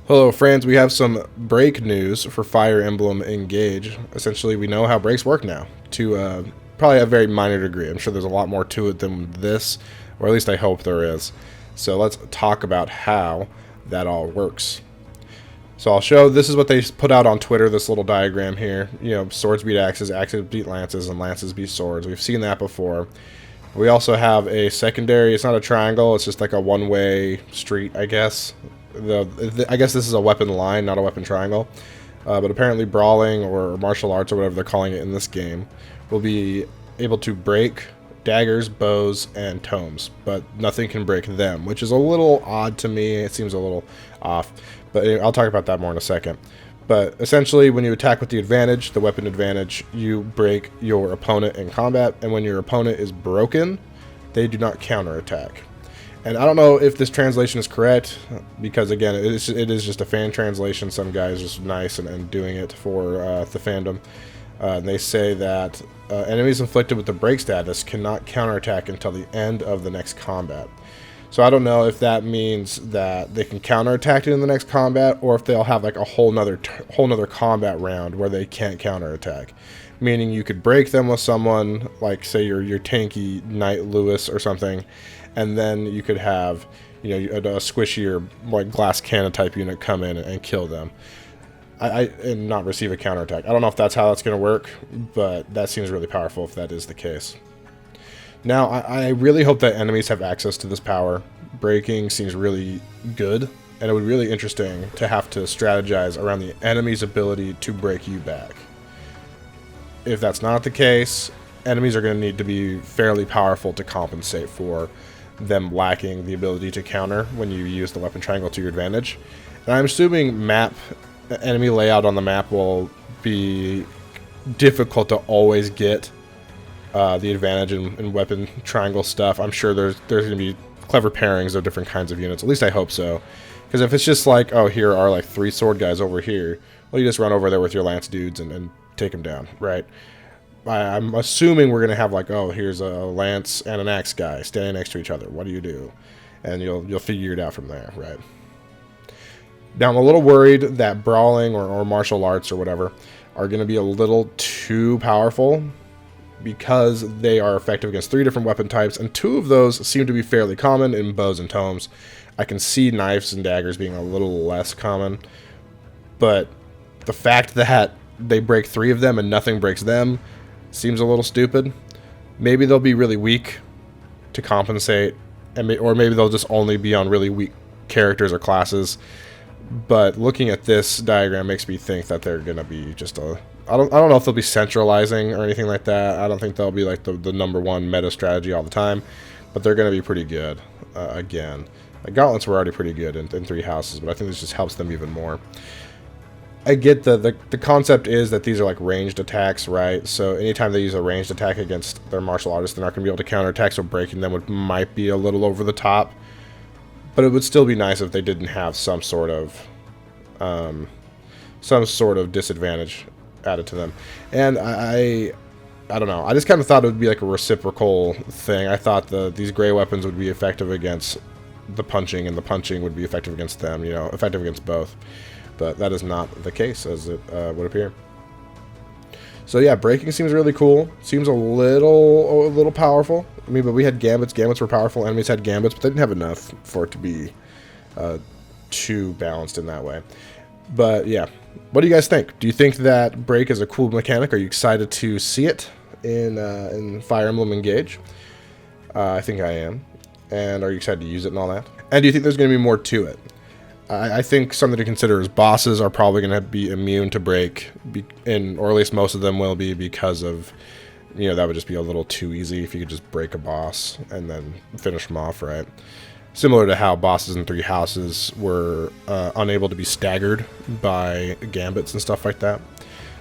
Hello friends, we have some break news for Fire Emblem Engage. Essentially, we know how breaks work now, to probably a very minor degree. I'm sure there's a lot more to it than this, or at least I hope there is. So let's talk about how that all works. So I'll show, this is what they put out on Twitter, this little diagram here. You know, swords beat axes, axes beat lances, and lances beat swords. We've seen that before. We also have a secondary, it's not a triangle, it's just like a one-way street, I guess. I guess this is a weapon line, not a weapon triangle. But apparently brawling or martial arts or whatever they're calling it in this game will be able to break daggers, bows, and tomes, but nothing can break them, which is a little odd to me. It seems a little off, but I'll talk about that more in a second. But essentially, when you attack with the advantage, the weapon advantage, you break your opponent in combat, and when your opponent is broken, they do not counterattack. And I don't know if this translation is correct, because again, it is just a fan translation. Some guys just nice and doing it for the fandom. And they say that enemies inflicted with the break status cannot counterattack until the end of the next combat. So I don't know if that means that they can counterattack it in the next combat, or if they'll have like a whole nother combat round where they can't counterattack. Meaning you could break them with someone, like say your tanky Knight Lewis or something, and then you could have, you know, a squishier like glass cannon type unit come in and kill them, and not receive a counterattack. I don't know if that's how that's going to work, but that seems really powerful if that is the case. Now, I really hope that enemies have access to this power. Breaking seems really good, and it would be really interesting to have to strategize around the enemy's ability to break you back. If that's not the case, enemies are going to need to be fairly powerful to compensate for them lacking the ability to counter when you use the weapon triangle to your advantage. And I'm assuming enemy layout on the map will be difficult to always get the advantage in weapon triangle stuff. I'm sure there's going to be clever pairings of different kinds of units. At least I hope so. Because if it's just like, oh, here are like 3 sword guys over here, well, you just run over there with your lance dudes and take them down, right? I'm assuming we're going to have like, oh, here's a lance and an axe guy standing next to each other. What do you do? And you'll figure it out from there, right? Now, I'm a little worried that brawling or martial arts or whatever are going to be a little too powerful, because they are effective against 3 different weapon types, and 2 of those seem to be fairly common in bows and tomes. I can see knives and daggers being a little less common, but the fact that they break 3 of them and nothing breaks them seems a little stupid. Maybe they'll be really weak to compensate, or maybe they'll just only be on really weak characters or classes. But looking at this diagram makes me think that they're going to be just I don't know if they'll be centralizing or anything like that. I don't think they'll be like the #1 meta strategy all the time, but they're going to be pretty good. Again, the gauntlets were already pretty good in 3 houses, but I think this just helps them even more. I get the concept is that these are like ranged attacks, right? So anytime they use a ranged attack against their martial artists, they're not going to be able to counterattack, so breaking them might be a little over the top. But it would still be nice if they didn't have some sort of disadvantage added to them. And I don't know. I just kind of thought it would be like a reciprocal thing. I thought these gray weapons would be effective against the punching, and the punching would be effective against them. You know, effective against both. But that is not the case, as it would appear. So yeah, breaking seems really cool. Seems a little powerful. I mean, but we had gambits. Gambits were powerful. Enemies had gambits, but they didn't have enough for it to be too balanced in that way. But yeah, what do you guys think? Do you think that break is a cool mechanic? Are you excited to see it in Fire Emblem Engage? I think I am. And are you excited to use it and all that? And do you think there's going to be more to it? I think something to consider is bosses are probably going to be immune to break, or at least most of them will be, because of, you know, that would just be a little too easy if you could just break a boss and then finish them off, right? Similar to how bosses in 3 houses were unable to be staggered by gambits and stuff like that.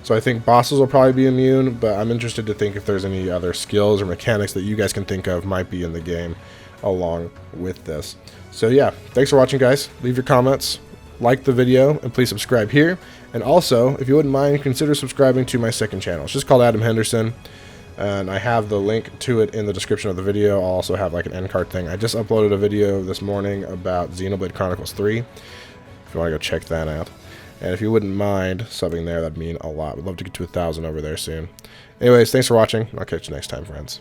So I think bosses will probably be immune, but I'm interested to think if there's any other skills or mechanics that you guys can think of might be in the game along with this. So yeah, thanks for watching, guys. Leave your comments, like the video, and please subscribe here. And also, if you wouldn't mind, consider subscribing to my second channel. It's just called Adam Henderson, and I have the link to it in the description of the video. I'll also have like an end card thing. I just uploaded a video this morning about Xenoblade Chronicles 3. if you want to go check that out. And if you wouldn't mind subbing there, that'd mean a lot. We'd love to get to 1,000 over there soon. Anyways, thanks for watching. I'll catch you next time, friends.